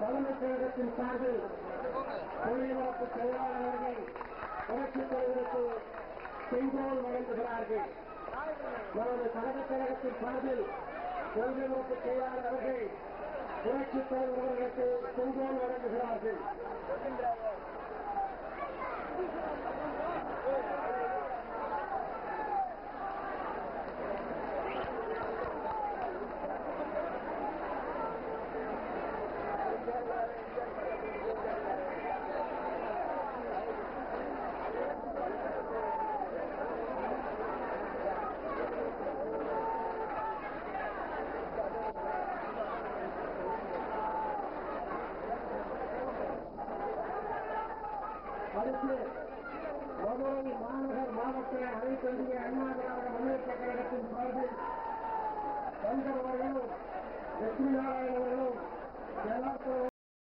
தலைமைச் கழகத்தின் சார்பில் தொழில்நுட்ப செயலாளர்கள் புரட்சித் தலைவருக்கு செங்கோல் வழங்குகிறார்கள். நமது தலைமைச் கழகத்தின் சார்பில் தொழில்நுட்ப செயலாளர் அவர்கள் புரட்சித் தலைவர் அவர்களுக்கு செங்கோல் வழங்குகிறார்கள். அடுத்து மதுரை மாநகர் மாவட்ட அனைத்து இந்திய அண்ணா திராவிட முன்னேற்ற கழகத்தின் சார்பில் சங்கர் அவர்களும் லட்சுமி நாராயணன் அவர்களும்